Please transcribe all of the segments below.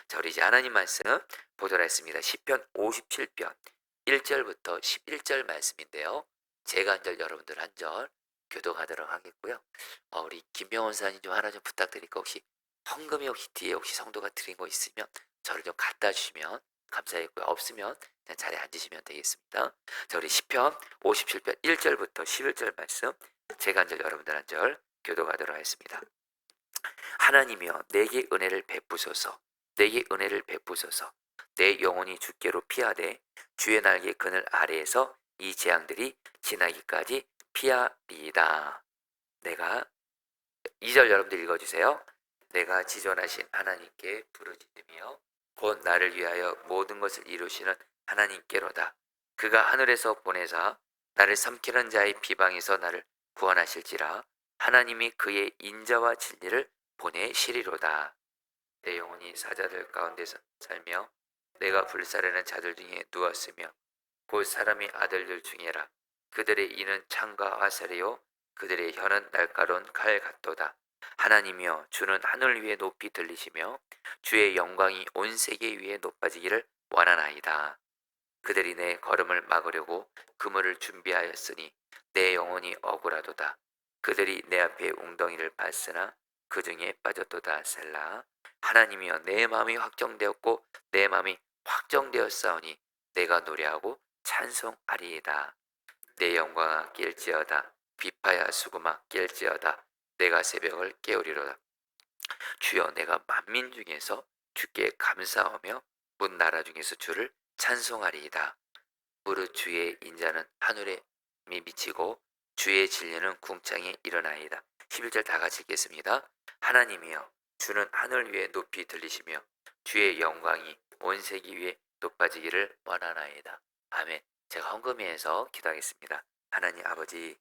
자, 우리 이제 하나님 말씀 보도록 하겠습니다. 시편 57편 1절부터 11절 말씀인데요. 제가 한 절, 여러분들 한 절 교독하도록 하겠고요. 우리 김병원 사님 좀 하나 좀 부탁드릴까? 혹시 헌금이 혹시 뒤에 혹시 성도가 드린 거 있으면 저를 좀 갖다 주시면 감사하겠고요. 없으면 그냥 자리에 앉으시면 되겠습니다. 자, 우리 시편 57편 1절부터 11절 말씀 제가 한 절, 여러분들 한 절 교독하도록 하겠습니다. 하나님이여 내게 은혜를 베푸소서. 내게 은혜를 베푸소서. 내 영혼이 주께로 피하되 주의 날개 그늘 아래에서 이 재앙들이 지나기까지 피하리이다. 내가 2절 여러분들 읽어주세요. 내가 지존하신 하나님께 부르짖으며 곧 나를 위하여 모든 것을 이루시는 하나님께로다. 그가 하늘에서 보내사 나를 삼키는 자의 비방에서 나를 구원하실지라. 하나님이 그의 인자와 진리를 보내시리로다. 내 영혼이 사자들 가운데서 살며 내가 불사르는 자들 중에 누웠으며 곧 사람의 아들들 중에라. 그들의 이는 창과 화살이요 그들의 혀는 날카로운 칼 같도다. 하나님이여 주는 하늘 위에 높이 들리시며 주의 영광이 온 세계 위에 높아지기를 원하나이다. 그들이 내 걸음을 막으려고 그물을 준비하였으니 내 영혼이 억울하도다. 그들이 내 앞에 웅덩이를 봤으나 그 중에 빠졌도다. 셀라. 하나님이여 내 마음이 확정되었고 내 마음이 확정되었사오니 내가 노래하고 찬송하리이다. 내 영광아 낄지어다. 비파야 수구마 낄지어다. 내가 새벽을 깨우리로다. 주여 내가 만민 중에서 주께 감사하며 문 나라 중에서 주를 찬송하리이다. 무릇 주의 인자는 하늘에 미치고 주의 진리는 궁창에 일어나이다. 11절 다 같이 읽겠습니다. 하나님이여 주는 하늘 위에 높이 들리시며 주의 영광이 온 세계 위에 높아지기를 원하나이다. 아멘. 제가 헌금회에서 기도하겠습니다. 하나님 아버지,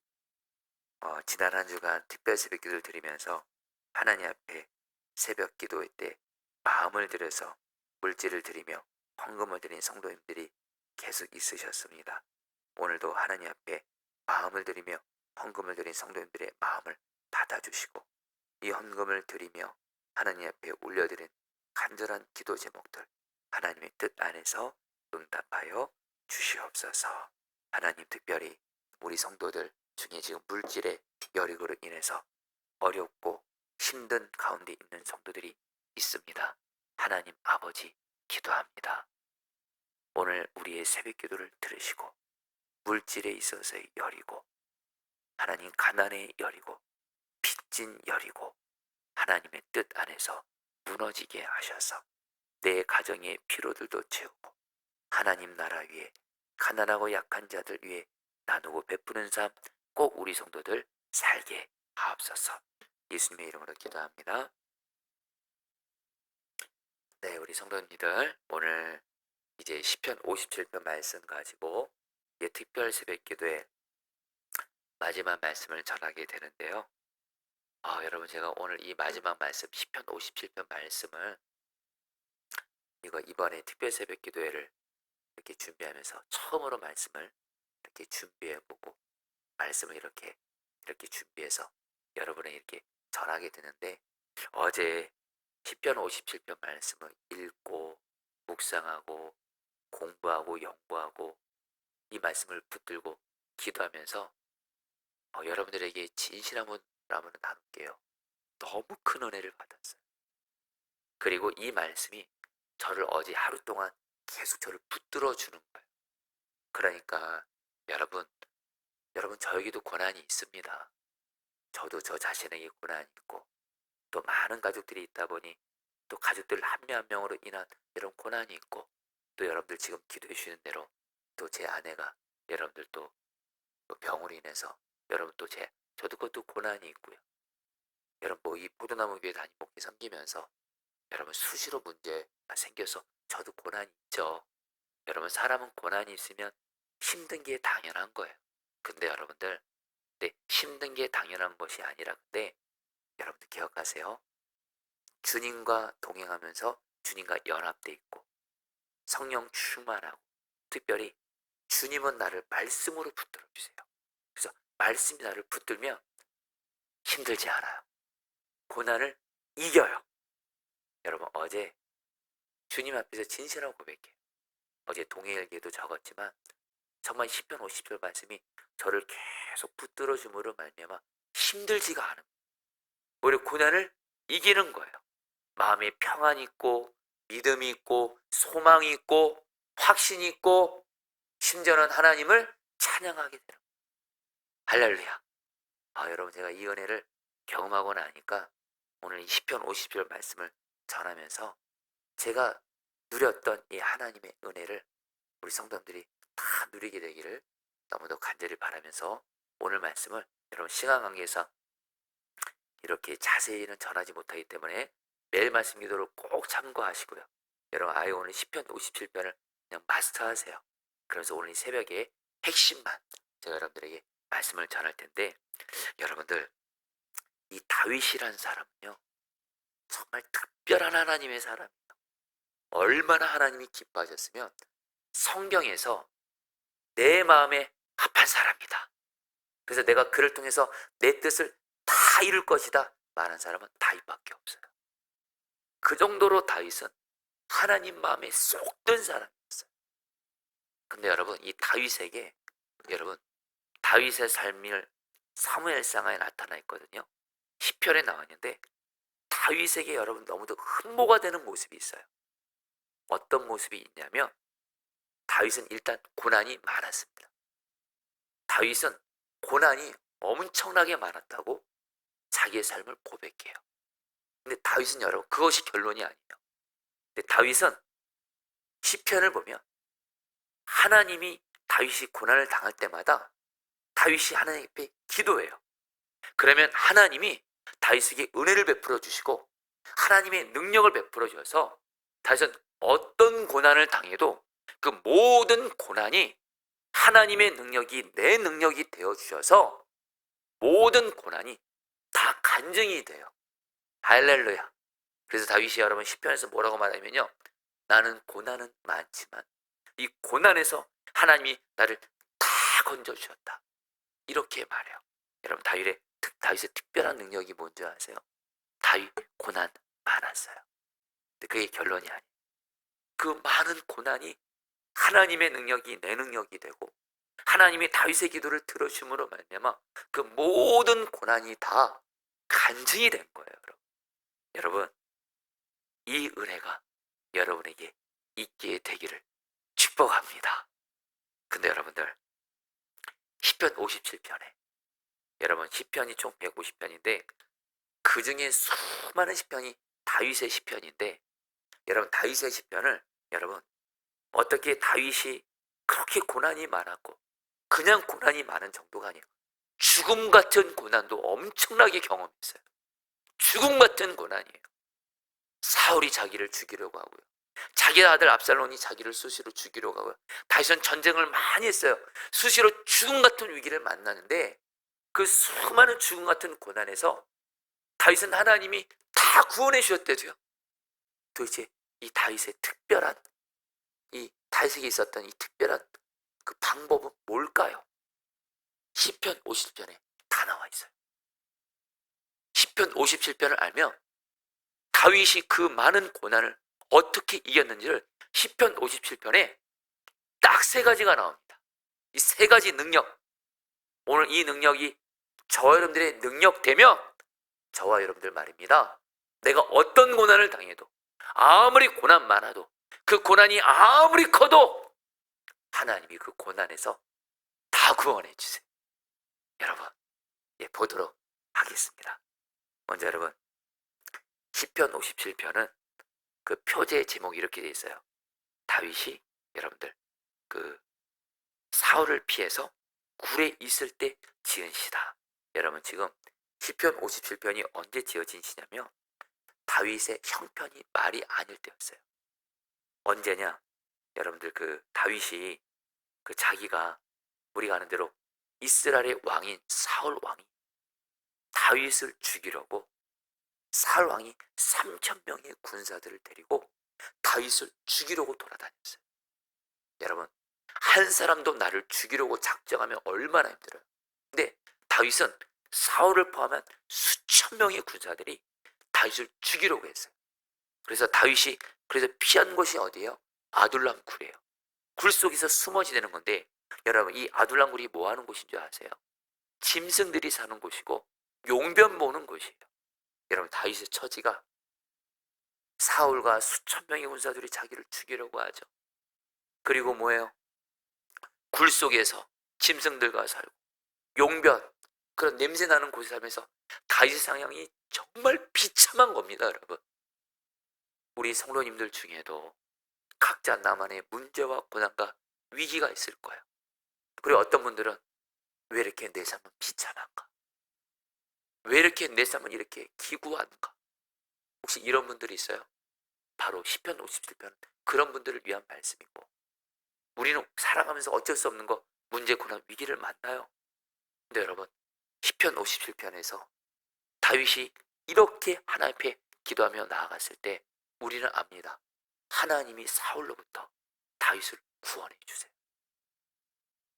지난 한 주간 특별 새벽 기도를 드리면서 하나님 앞에 새벽 기도회 때 마음을 들여서 물질을 드리며 헌금을 드린 성도님들이 계속 있으셨습니다. 오늘도 하나님 앞에 마음을 드리며 헌금을 드린 성도님들의 마음을 받아주시고 이 헌금을 드리며 하나님 앞에 올려드린 간절한 기도 제목들 하나님의 뜻 안에서 응답하여 주시옵소서. 하나님 특별히 우리 성도들 중에 지금 물질의 여력으로 인해서 어렵고 힘든 가운데 있는 성도들이 있습니다. 하나님 아버지 기도합니다. 오늘 우리의 새벽 기도를 들으시고 물질에 있어서의 여리고 하나님 가난의 여리고 빚진 여리고 하나님의 뜻 안에서 무너지게 하셔서 내 가정의 피로들도 채우고 하나님 나라 위에 가난하고 약한 자들 위에 나누고 베푸는 삶 꼭 우리 성도들 살게 하옵소서. 예수님의 이름으로 기도합니다. 네, 우리 성도님들 오늘 이제 시편 57편 말씀 가지고 특별 새벽 기도의 마지막 말씀을 전하게 되는데요. 여러분 제가 오늘 이 마지막 말씀 시편 57편 말씀을 이번에 특별 새벽 기도회를 이렇게 준비하면서 처음으로 말씀을 이렇게 준비해보고 말씀을 이렇게 준비해서 여러분에게 이렇게 전하게 되는데 어제 시편 57편 말씀을 읽고 묵상하고 공부하고 연구하고 이 말씀을 붙들고 기도하면서 여러분들에게 진실함으로 나눌게요. 너무 큰 은혜를 받았어요. 그리고 이 말씀이 저를 어제 하루 동안 계속 저를 붙들어 주는 거예요. 그러니까 여러분 저에게도 고난이 있습니다. 저도 저 자신에게 고난이 있고 또 많은 가족들이 있다 보니 또 가족들 한 명 한 명으로 인한 이런 고난이 있고 또 여러분들 지금 기도해 주시는 대로 또 제 아내가 여러분들 또 병으로 인해서 여러분 또 저도 그것도 고난이 있고요. 여러분 이 포도나무 교회 담임 목회 섬기면서 여러분 수시로 문제가 생겨서 저도 고난이 있죠. 여러분 사람은 고난이 있으면 힘든 게 당연한 거예요. 근데 여러분들 힘든 게 당연한 것이 아니라 근데 여러분들 기억하세요. 주님과 동행하면서 주님과 연합돼 있고 성령 충만하고 특별히 주님은 나를 말씀으로 붙들어 주세요. 그래서 말씀이 나를 붙들면 힘들지 않아요. 고난을 이겨요. 여러분 어제 주님 앞에서 진실하고 고백해요. 어제 동해일기에도 적었지만 정말 시편 50절 말씀이 저를 계속 붙들어 줌으로 말미암아 힘들지가 않은, 오히려 고난을 이기는 거예요. 마음에 평안이 있고 믿음이 있고 소망이 있고 확신이 있고 심지어는 하나님을 찬양하게 되는, 할렐루야. 여러분, 제가 이 은혜를 경험하고 나니까 오늘 이 시편 50절 말씀을 전하면서 제가 누렸던 이 하나님의 은혜를 우리 성도들이 다 누리게 되기를 너무도 간절히 바라면서 오늘 말씀을 여러분 시간 관계에서 이렇게 자세히는 전하지 못하기 때문에 매일 말씀 기도를 꼭 참고하시고요. 여러분, 아예 오늘 시편 57편을 그냥 마스터하세요. 그래서 오늘 이 새벽에 핵심만 제가 여러분들에게 말씀을 전할 텐데, 여러분들, 이 다윗이라는 사람은요 정말 특별한 하나님의 사람이에요. 얼마나 하나님이 기뻐하셨으면 성경에서 내 마음에 합한 사람이다, 그래서 내가 그를 통해서 내 뜻을 다 이룰 것이다 말한 사람은 다윗밖에 없어요. 그 정도로 다윗은 하나님 마음에 쏙 든 사람이었어요. 근데 여러분, 이 다윗에게, 여러분, 다윗의 삶을 사무엘상에 나타나 있거든요. 시편에 나왔는데 다윗에게 여러분 너무도 흠모가 되는 모습이 있어요. 어떤 모습이 있냐면, 다윗은 일단 고난이 많았습니다. 다윗은 고난이 엄청나게 많았다고 자기의 삶을 고백해요. 근데 다윗은 여러분 그것이 결론이 아니에요. 근데 다윗은 시편을 보면 하나님이 다윗이 고난을 당할 때마다 다윗이 하나님 앞에 기도해요. 그러면 하나님이 다윗에게 은혜를 베풀어 주시고 하나님의 능력을 베풀어 주셔서 다윗은 어떤 고난을 당해도 그 모든 고난이 하나님의 능력이 내 능력이 되어 주셔서 모든 고난이 다 간증이 돼요. 할렐루야. 그래서 다윗이 여러분 시편에서 뭐라고 말하냐면요, 나는 고난은 많지만 이 고난에서 하나님이 나를 다 건져주셨다, 이렇게 말해요. 여러분, 다윗의 특별한 능력이 뭔지 아세요? 다윗 고난 많았어요. 근데 그게 결론이 아니에요. 그 많은 고난이 하나님의 능력이 내 능력이 되고 하나님이 다윗의 기도를 들어주심으로 말미암아 그 모든 고난이 다 간증이 된 거예요. 여러분, 이 은혜가 여러분에게 있게 되기를 축복합니다. 근데 여러분들, 시편 57편에 여러분 시편이 총 150편인데 그 중에 수많은 시편이 다윗의 시편인데, 여러분 다윗의 시편을 여러분 어떻게 다윗이 그렇게 고난이 많았고 그냥 고난이 많은 정도가 아니에요. 죽음 같은 고난도 엄청나게 경험했어요. 죽음 같은 고난이에요. 사울이 자기를 죽이려고 하고요. 자기 아들 압살롬이 자기를 수시로 죽이려고 하고요. 다윗은 전쟁을 많이 했어요. 수시로 죽음 같은 위기를 만나는데 그 수많은 죽음 같은 고난에서 다윗은 하나님이 다 구원해 주셨대도요. 도대체 이 다윗의 특별한, 이 다윗에게 있었던 이 특별한 그 방법은 뭘까요? 시편 50편에 다 나와 있어요. 시편 57편을 알면 다윗이 그 많은 고난을 어떻게 이겼는지를 시편 57편에 딱 세 가지가 나옵니다. 이 세 가지 능력, 오늘 이 능력이 저와 여러분들의 능력 되면 저와 여러분들 말입니다, 내가 어떤 고난을 당해도, 아무리 고난 많아도, 그 고난이 아무리 커도 하나님이 그 고난에서 다 구원해 주세요. 여러분, 보도록 하겠습니다. 먼저 여러분, 시편 57편은 그 표제의 제목이 이렇게 되어 있어요. 다윗이 여러분들 그 사울을 피해서 굴에 있을 때 지은 시다. 여러분, 지금 시편 57편이 언제 지어진 시냐면 다윗의 형편이 말이 아닐 때였어요. 언제냐? 여러분들 그 다윗이 그 자기가 우리가 아는 대로 이스라엘의 왕인 사울 왕이 다윗을 죽이려고 사울 왕이 3,000명의 군사들을 데리고 다윗을 죽이려고 돌아다녔어요. 여러분, 한 사람도 나를 죽이려고 작정하면 얼마나 힘들어요. 근데 다윗은 사울을 포함한 수천 명의 군사들이 다윗을 죽이려고 했어요. 그래서 다윗이 그래서 피한 곳이 어디예요? 아둘람 굴이에요. 굴 속에서 숨어 지내는 건데, 여러분 이 아둘람 굴이 뭐 하는 곳인 줄 아세요? 짐승들이 사는 곳이고 용변 보는 곳이에요. 여러분 다윗의 처지가, 사울과 수천 명의 군사들이 자기를 죽이려고 하죠. 그리고 뭐예요? 굴 속에서 짐승들과 살고 용변, 그런 냄새 나는 곳에 살면서 다윗의 상황이 정말 비참한 겁니다. 여러분, 우리 성도님들 중에도 각자 나만의 문제와 고난과 위기가 있을 거예요. 그리고 어떤 분들은 왜 이렇게 내 삶은 비참한가? 왜 이렇게 내 삶은 이렇게 기구한가? 혹시 이런 분들이 있어요? 바로 시편 57편 그런 분들을 위한 말씀이고, 우리는 살아가면서 어쩔 수 없는 거, 문제, 고난, 위기를 만나요. 근데 여러분 시편 57편에서 다윗이 이렇게 하나님 앞에 기도하며 나아갔을 때 우리는 압니다. 하나님이 사울로부터 다윗을 구원해 주세요.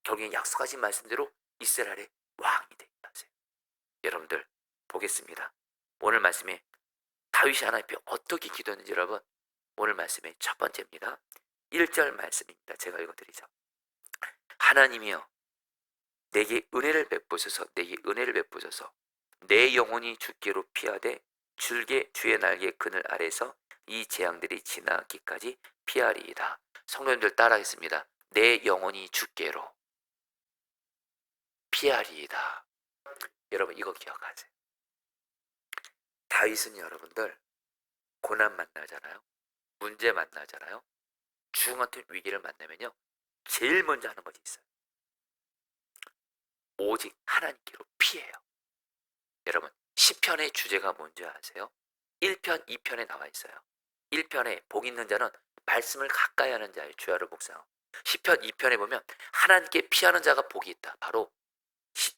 결국엔 약속하신 말씀대로 이스라엘의 왕이 되게 하세요. 여러분들 보겠습니다. 오늘 말씀에 다윗이 하나님 앞에 어떻게 기도했는지 여러분, 오늘 말씀의 첫 번째입니다. 1절 말씀입니다. 제가 읽어드리죠. 하나님이여 내게 은혜를 베푸소서, 내게 은혜를 베푸소서. 내 영혼이 주께로 피하되 줄게 주의 날개 그늘 아래서 이 재앙들이 지나기까지 피하리이다. 성도님들 따라하겠습니다. 내 영혼이 주께로 피하리이다. 여러분 이거 기억하세요. 다윗은 여러분들 고난 만나잖아요. 문제 만나잖아요. 죽음 같은 위기를 만나면요, 제일 먼저 하는 것이 있어요. 오직 하나님께로 피해요. 여러분 시편의 주제가 뭔지 아세요? 1편, 2편에 나와 있어요. 1편에 복 있는 자는 말씀을 가까이 하는 자의 주야를 복사하고, 시편 2편에 보면 하나님께 피하는 자가 복이 있다. 바로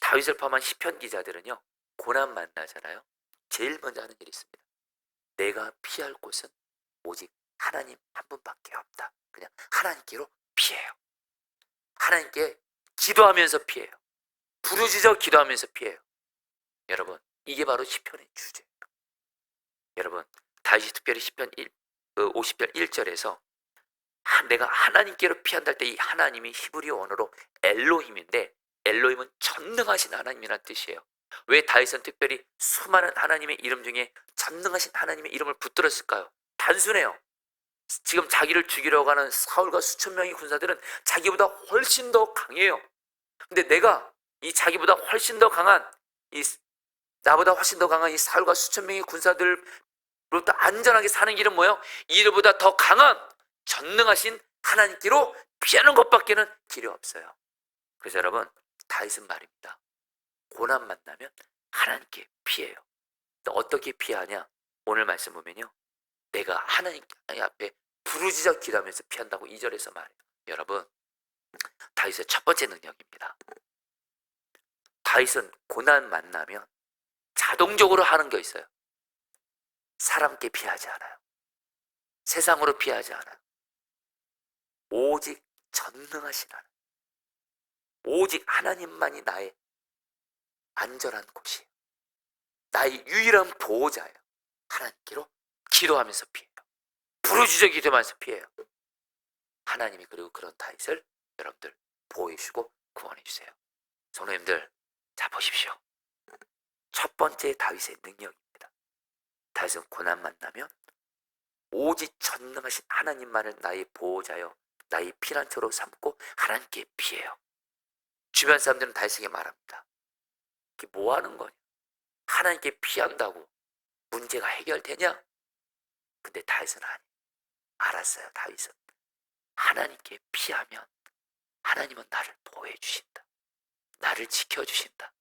다윗을 포함한 시편 기자들은요, 고난 만나잖아요. 제일 먼저 하는 일이 있습니다. 내가 피할 곳은 오직 하나님 한 분밖에 없다. 그냥 하나님께로 피해요. 하나님께 기도하면서 피해요. 부르짖어 기도하면서 피해요. 여러분 이게 바로 시편의 주제예요. 여러분 다윗이 특별히 시편 50편 1절에서 내가 하나님께로 피한다 할 때 이 하나님이 히브리어 언어로 엘로힘인데, 엘로힘은 전능하신 하나님이라는 뜻이에요. 왜 다윗은 특별히 수많은 하나님의 이름 중에 전능하신 하나님의 이름을 붙들었을까요? 단순해요. 지금 자기를 죽이려고 하는 사울과 수천 명의 군사들은 자기보다 훨씬 더 강해요. 근데 내가 이 자기보다 훨씬 더 강한 나보다 훨씬 더 강한 이 사울과 수천 명의 군사들로부터 안전하게 사는 길은 뭐예요? 이들보다 더 강한 전능하신 하나님께로 피하는 것밖에는 길이 없어요. 그래서 여러분 다윗은 말입니다. 고난 만나면 하나님께 피해요. 어떻게 피하냐? 오늘 말씀 보면요, 내가 하나님 앞에 부르짖어 기도하면서 피한다고 2절에서 말해요. 여러분 다윗의 첫 번째 능력입니다. 다윗은 고난 만나면 자동적으로 하는 게 있어요. 사람께 피하지 않아요. 세상으로 피하지 않아요. 오직 전능하신 하나님, 오직 하나님만이 나의 안전한 곳이에요. 나의 유일한 보호자예요. 하나님께로 기도하면서 피해요. 부르짖어 기도하면서 피해요. 하나님이 그리고 그런 다윗을 여러분들 보호해 주시고 구원해 주세요. 성도님들 자 보십시오. 첫 번째 다윗의 능력입니다. 다윗은 고난 만나면 오직 전능하신 하나님만을 나의 보호자여 나의 피난처로 삼고 하나님께 피해요. 주변 사람들은 다윗에게 말합니다. 이게 뭐 하는 거냐? 하나님께 피한다고 문제가 해결되냐? 근데 다윗은 아니. 알았어요. 다윗은 하나님께 피하면 하나님은 나를 보호해 주신다. 나를 지켜주신다.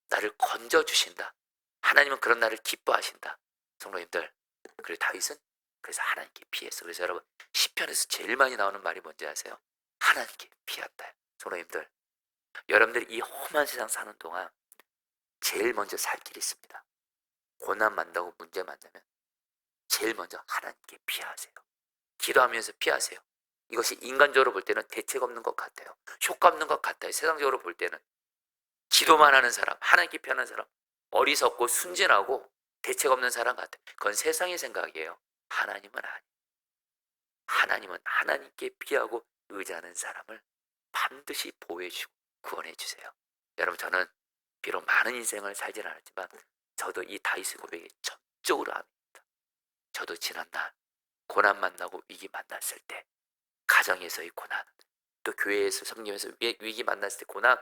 나를 건져주신다. 하나님은 그런 나를 기뻐하신다. 성도님들, 그리고 다윗은 그래서 하나님께 피했어. 그래서 여러분 시편에서 제일 많이 나오는 말이 뭔지 아세요? 하나님께 피한다. 성도님들, 여러분들이 이 험한 세상 사는 동안 제일 먼저 살 길이 있습니다. 고난 만나고 문제 만나면 제일 먼저 하나님께 피하세요. 기도하면서 피하세요. 이것이 인간적으로 볼 때는 대책 없는 것 같아요. 효과 없는 것 같아요. 세상적으로 볼 때는 기도만 하는 사람, 하나님께 피하는 사람, 어리석고 순진하고 대책 없는 사람 같아요. 그건 세상의 생각이에요. 하나님은 아니. 하나님은 하나님께 피하고 의지하는 사람을 반드시 보호해주고 구원해주세요. 여러분, 저는 비록 많은 인생을 살진 않았지만 저도 이 다윗의 고백에 전적으로 압니다. 저도 지난날 고난 만나고 위기 만났을 때, 가정에서의 고난, 또 교회에서 섬기면서 위기 만났을 때, 고난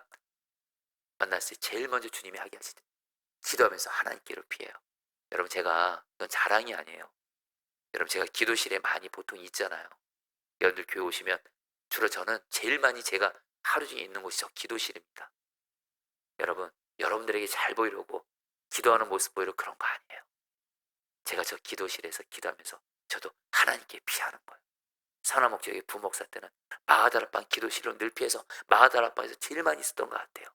만났을 때 제일 먼저 주님이 하게 하시죠. 기도하면서 하나님께로 피해요. 여러분, 제가 이건 자랑이 아니에요. 여러분, 제가 기도실에 많이 보통 있잖아요. 여러분들 교회 오시면 주로 저는 제일 많이 제가 하루 중에 있는 곳이 저 기도실입니다. 여러분, 여러분들에게 잘 보이려고 기도하는 모습 보이려고 그런 거 아니에요. 제가 저 기도실에서 기도하면서 저도 하나님께 피하는 거예요. 산화목적의 부목사 때는 마하다락방 기도실로 늘 피해서 마하다락방에서 제일 많이 있었던 것 같아요.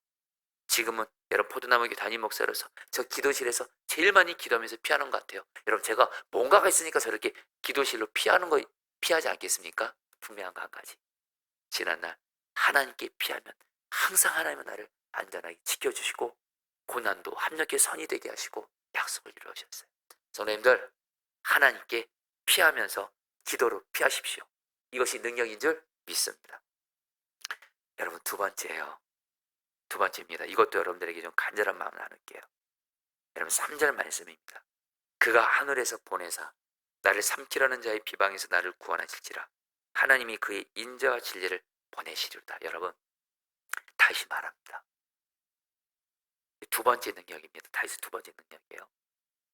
지금은 여러분 포도나무교회 담임 목사로서 저 기도실에서 제일 많이 기도하면서 피하는 것 같아요. 여러분, 제가 뭔가가 있으니까 저렇게 기도실로 피하는 거 피하지 않겠습니까? 분명한 거 한 가지. 지난날 하나님께 피하면 항상 하나님은 나를 안전하게 지켜주시고 고난도 합력의 선이 되게 하시고 약속을 이루어주셨어요. 성도님들, 하나님께 피하면서 기도로 피하십시오. 이것이 능력인 줄 믿습니다. 여러분, 두 번째예요. 두 번째입니다. 이것도 여러분들에게 좀 간절한 마음을 나눌게요. 여러분, 3절 말씀입니다. 그가 하늘에서 보내사 나를 삼키려는 자의 비방에서 나를 구원하실지라 하나님이 그의 인자와 진리를 보내시리로다. 여러분, 다시 말합니다. 두 번째 능력입니다. 다윗의 두 번째 능력이에요.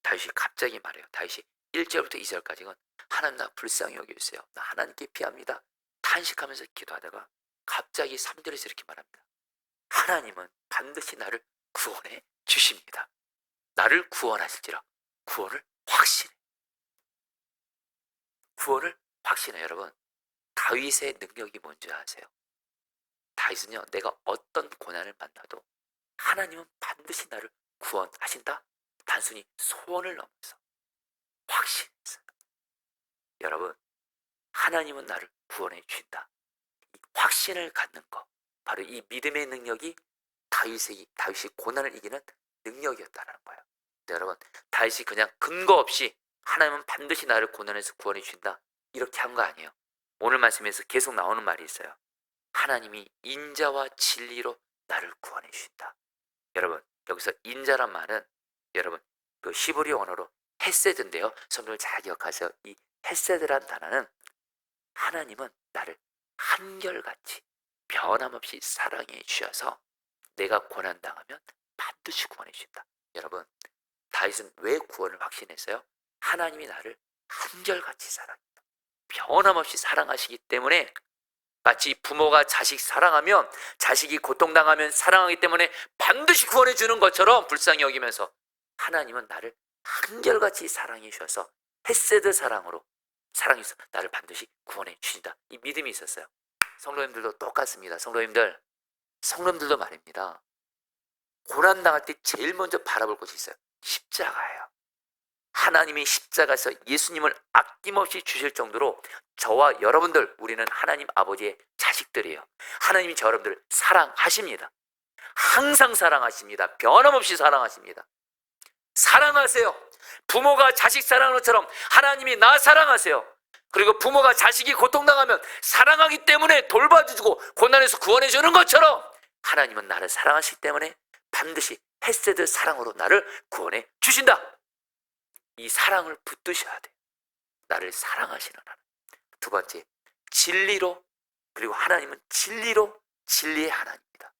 다윗이 갑자기 말해요. 다윗이 1절부터 2절까지는 하나님 나 불쌍히 여겨주세요. 나 하나님께 피합니다. 탄식하면서 기도하다가 갑자기 3절에서 이렇게 말합니다. 하나님은 반드시 나를 구원해 주십니다. 나를 구원하실지라. 구원을 확신해. 구원을 확신해. 여러분, 다윗의 능력이 뭔지 아세요? 다윗은요, 내가 어떤 고난을 만나도 하나님은 반드시 나를 구원하신다. 단순히 소원을 넘어서 확신했어요. 여러분, 하나님은 나를 구원해 주신다. 이 확신을 갖는 것, 바로 이 믿음의 능력이 다윗이 고난을 이기는 능력이었다는 거예요. 여러분, 다윗이 그냥 근거 없이 하나님은 반드시 나를 고난에서 구원해 주신다 이렇게 한 거 아니에요. 오늘 말씀에서 계속 나오는 말이 있어요. 하나님이 인자와 진리로 나를 구원해 주신다. 여러분, 여기서 인자란 말은 여러분 그 히브리 언어로 헤세드인데요. 성도들 잘 기억하세요. 이 헤세드란 단어는 하나님은 나를 한결같이 변함없이 사랑해 주셔서 내가 고난당하면 반드시 구원해 주신다. 여러분, 다윗은 왜 구원을 확신했어요? 하나님이 나를 한결같이 사랑한다. 변함없이 사랑하시기 때문에 마치 부모가 자식 사랑하면 자식이 고통당하면 사랑하기 때문에 반드시 구원해 주는 것처럼 불쌍히 여기면서 하나님은 나를 한결같이 사랑해 주셔서 헤세드 사랑으로 사랑해서 나를 반드시 구원해 주신다. 이 믿음이 있었어요. 성도님들도 똑같습니다. 성도님들도 말입니다. 고난당할 때 제일 먼저 바라볼 것이 있어요. 십자가예요. 하나님이 십자가에서 예수님을 아낌없이 주실 정도로 저와 여러분들, 우리는 하나님 아버지의 자식들이에요. 하나님이 저 여러분들을 사랑하십니다. 항상 사랑하십니다. 변함없이 사랑하십니다. 사랑하세요. 부모가 자식 사랑하는 것처럼 하나님이 나 사랑하세요. 그리고 부모가 자식이 고통당하면 사랑하기 때문에 돌봐주고 고난에서 구원해주는 것처럼 하나님은 나를 사랑하시기 때문에 반드시 헤세드 사랑으로 나를 구원해 주신다. 이 사랑을 붙드셔야 돼요. 나를 사랑하시는 하나님. 두 번째, 진리로, 그리고 하나님은 진리로 진리의 하나님입니다.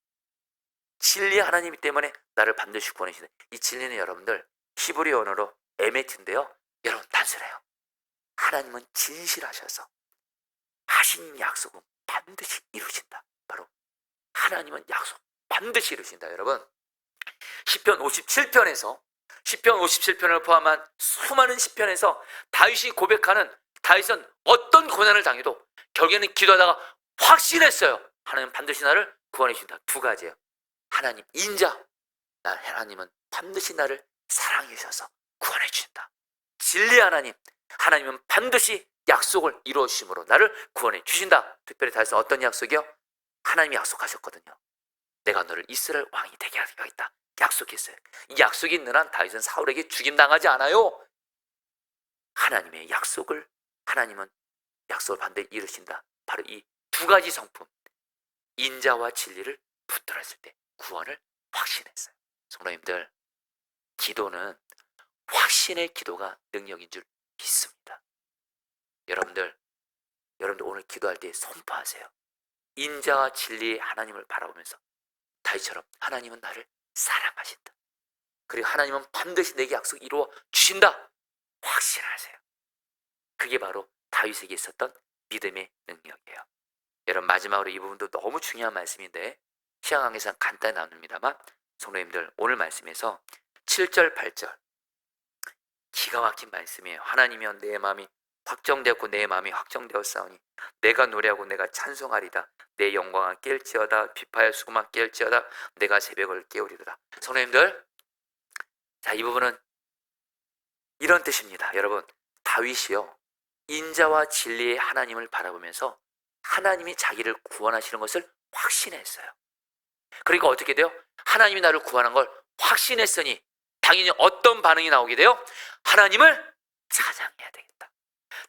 진리의 하나님이기 때문에 나를 반드시 구원해 주신다. 이 진리는 여러분들 히브리 언어로 에메트인데요. 여러분, 단순해요. 하나님은 진실하셔서 하신 약속은 반드시 이루신다. 바로 하나님은 약속 반드시 이루신다. 여러분, 시편 57편에서 시편 57편을 포함한 수많은 시편에서 다윗이 고백하는, 다윗은 어떤 고난을 당해도 결국에는 기도하다가 확신했어요. 하나님은 반드시 나를 구원해 주신다. 두 가지예요. 하나님 인자, 하나님은 반드시 나를 사랑해 주셔서 구원해 주신다. 진리 하나님, 하나님은 반드시 약속을 이루어 주심으로 나를 구원해 주신다. 특별히 다윗은 어떤 약속이요? 하나님이 약속하셨거든요. 내가 너를 이스라엘 왕이 되게 하겠다. 약속했어요. 이 약속이 있는 한 다윗은 사울에게 죽임당하지 않아요. 하나님의 약속을, 하나님은 약속을 반드시 이루신다. 바로 이 두 가지 성품, 인자와 진리를 붙들었을 때 구원을 확신했어요. 성도님들, 기도는 확신의 기도가 능력인 줄 믿습니다. 여러분들 오늘 기도할 때 선포하세요. 인자와 진리의 하나님을 바라보면서 다윗처럼 하나님은 나를 사랑하신다. 그리고 하나님은 반드시 내게 약속 이루어 주신다. 확신하세요. 그게 바로 다윗에게 있었던 믿음의 능력이에요. 여러분, 마지막으로 이 부분도 너무 중요한 말씀인데 시간 관계상 간단히 나눕니다만, 성도님들 오늘 말씀에서 7절 8절 기가 막힌 말씀이에요. 하나님이여 내 마음이 확정되었고 내 마음이 확정되었사오니 내가 노래하고 내가 찬송하리다. 내 영광을 깰지어다. 비파의 수고만 깰지어다. 내가 새벽을 깨우리로다. 성도님들, 자, 이 부분은 이런 뜻입니다. 여러분, 다윗이요 인자와 진리의 하나님을 바라보면서 하나님이 자기를 구원하시는 것을 확신했어요. 그러니까 어떻게 돼요? 하나님이 나를 구원한 걸 확신했으니 당연히 어떤 반응이 나오게 돼요? 하나님을 찬양해야 되겠다.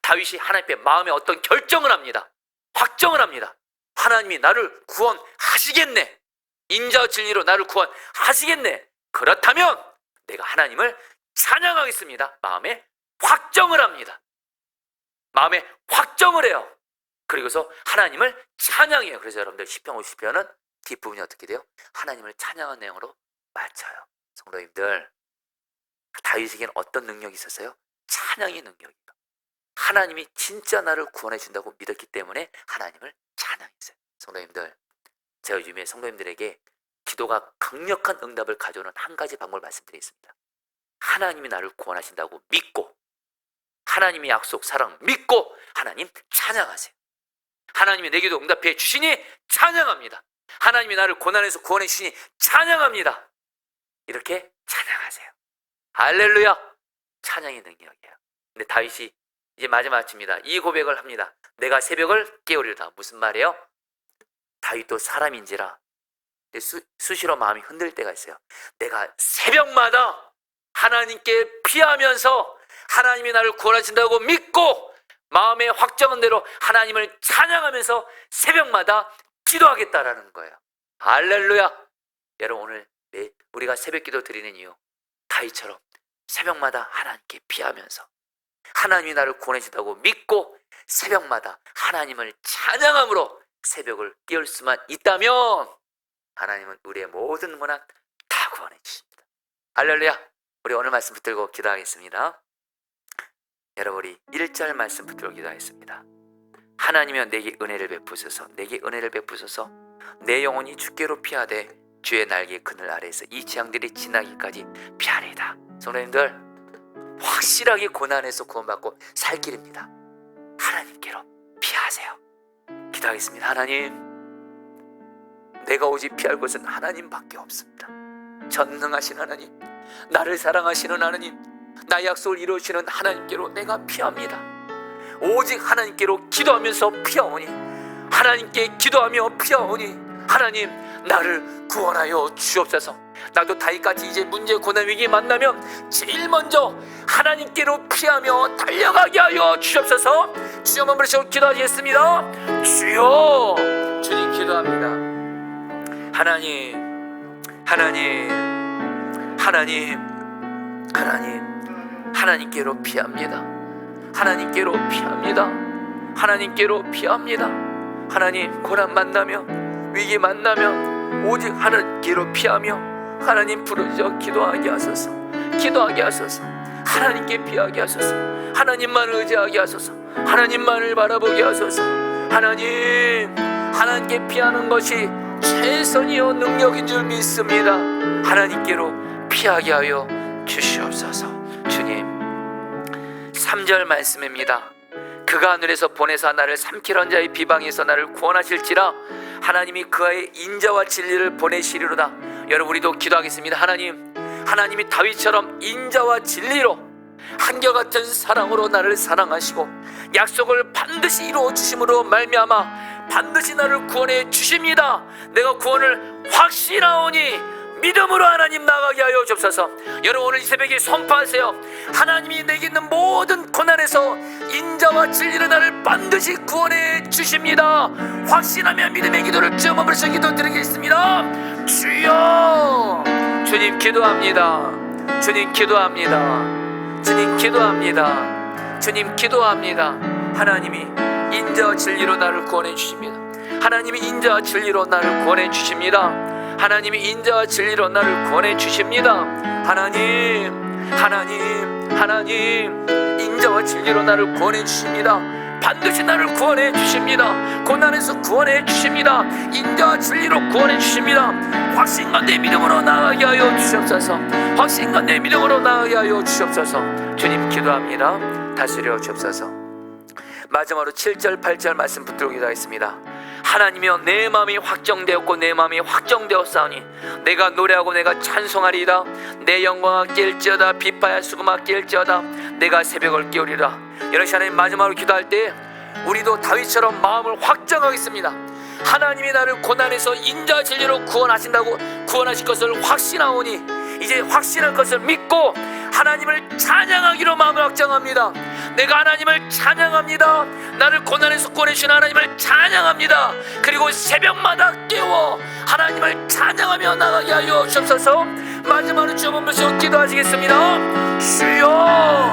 다윗이 하나님 앞에 마음에 어떤 결정을 합니다. 확정을 합니다. 하나님이 나를 구원하시겠네. 인자와 진리로 나를 구원하시겠네. 그렇다면 내가 하나님을 찬양하겠습니다. 마음에 확정을 합니다. 마음에 확정을 해요. 그리고서 하나님을 찬양해요. 그래서 여러분들 시편 50편은 뒷부분이 어떻게 돼요? 하나님을 찬양한 내용으로 맞춰요. 성도님들, 다윗에게는 어떤 능력이 있었어요? 찬양의 능력이에요. 하나님이 진짜 나를 구원해 준다고 믿었기 때문에 하나님을 찬양했어요. 성도님들, 제가 요즘에 성도님들에게 기도가 강력한 응답을 가져오는 한 가지 방법을 말씀드리겠습니다. 하나님이 나를 구원하신다고 믿고, 하나님의 약속, 사랑 믿고 하나님 찬양하세요. 하나님이 내게도 응답해 주시니 찬양합니다. 하나님이 나를 고난에서 구원해 주시니 찬양합니다. 이렇게 찬양하세요. 할렐루야! 찬양의 능력이에요. 근데 다윗이 이제 마지막 아침입니다. 이 고백을 합니다. 내가 새벽을 깨우리로다. 무슨 말이에요? 다윗도 사람인지라 수시로 마음이 흔들 때가 있어요. 내가 새벽마다 하나님께 피하면서 하나님이 나를 구원하신다고 믿고 마음의 확정한 대로 하나님을 찬양하면서 새벽마다 기도하겠다라는 거예요. 할렐루야! 여러분, 오늘 우리가 새벽 기도 드리는 이유, 다윗처럼 새벽마다 하나님께 피하면서 하나님이 나를 구원해준다고 믿고 새벽마다 하나님을 찬양함으로 새벽을 깨울 수만 있다면 하나님은 우리의 모든 문안 다 구원해 주십니다. 할렐루야! 우리 오늘 말씀 붙들고 기도하겠습니다. 여러분, 우리 1절 말씀 붙들고 기도하겠습니다. 하나님이여 내게 은혜를 베푸소서. 내게 은혜를 베푸소서. 내 영혼이 주께로 피하되 주의 날개 그늘 아래에서 이 재앙들이 지나기까지 피하리이다. 성도님들, 확실하게 고난에서 구원받고 살 길입니다. 하나님께로 피하세요. 기도하겠습니다. 하나님, 내가 오직 피할 곳은 하나님밖에 없습니다. 전능하신 하나님, 나를 사랑하시는 하나님, 나의 약속을 이루시는 하나님께로 내가 피합니다. 오직 하나님께로 기도하면서 피하오니, 하나님께 기도하며 피하오니, 하나님 나를 구원하여 주옵소서. 나도 다윗같이 이제 문제, 고난, 위기 만나면 제일 먼저 하나님께로 피하며 달려가게 하여 주옵소서. 주여 한번 부르시고 기도하시겠습니다. 주여, 주님 기도합니다. 하나님, 하나님, 하나님, 하나님, 하나님께로 피합니다. 하나님께로 피합니다. 하나님께로 피합니다. 하나님, 고난 만나면, 위기 만나면 오직 하나님께로 피하며 하나님 부르짖어 기도하게 하소서. 기도하게 하소서. 하나님께 피하게 하소서. 하나님만을 의지하게 하소서. 하나님만을 바라보게 하소서. 하나님, 하나님께 피하는 것이 최선이요 능력인 줄 믿습니다. 하나님께로 피하게 하여 주시옵소서. 주님, 3절 말씀입니다. 그가 하늘에서 보내사 나를 삼키던 자의 비방에서 나를 구원하실지라. 하나님이 그의 인자와 진리를 보내시리로다. 여러분, 우리도 기도하겠습니다. 하나님, 하나님이 다윗처럼 인자와 진리로 한결같은 사랑으로 나를 사랑하시고 약속을 반드시 이루어 주심으로 말미암아 반드시 나를 구원해 주십니다. 내가 구원을 확신하오니 믿음으로 하나님 나가게 하여 주옵소서. 여러분 오늘 이 새벽에 선포하세요. 하나님이 내게 있는 모든 고난에서 인자와 진리로 나를 반드시 구원해 주십니다. 확신하며 믿음의 기도를 주여 머물러서 기도드리겠습니다. 주여. 주님 기도합니다. 주님 기도합니다. 주님 기도합니다. 주님 기도합니다. 하나님이 인자와 진리로 나를 구원해 주십니다. 하나님이 인자와 진리로 나를 구원해 주십니다. 하나님이 인자와 진리로 나를 구원해 주십니다. 하나님, 하나님, 하나님, 인자와 진리로 나를 구원해 주십니다. 반드시 나를 구원해 주십니다. 고난에서 구원해 주십니다. 인자와 진리로 구원해 주십니다. 확신과 내 믿음으로 나아가게 하여 주시옵소서. 확신과 내 믿음으로 나아가게 하여 주시옵소서. 주님 기도합니다. 다스려 주옵소서. 마지막으로 7절 8절 말씀 붙들고 기도하겠습니다. 하나님이여 내 마음이 확정되었고 내 마음이 확정되었사오니 내가 노래하고 내가 찬송하리이다. 내 영광아 깰지어다. 비파야 수금아 깰지어다. 내가 새벽을 깨우리라. 여러분 하나님 마지막으로 기도할 때 우리도 다윗처럼 마음을 확정하겠습니다. 하나님이 나를 고난에서 인자와 진리로 구원하신다고 구원하실 것을 확신하오니 이제 확신할 것을 믿고 하나님을 찬양하기로 마음을 확정합니다. 내가 하나님을 찬양합니다. 나를 고난에서 구원해주신 하나님을 찬양합니다. 그리고 새벽마다 깨워 하나님을 찬양하며 나가게 하여 주옵소서. 마지막으로 주여 보면서 기도하시겠습니다. 주여.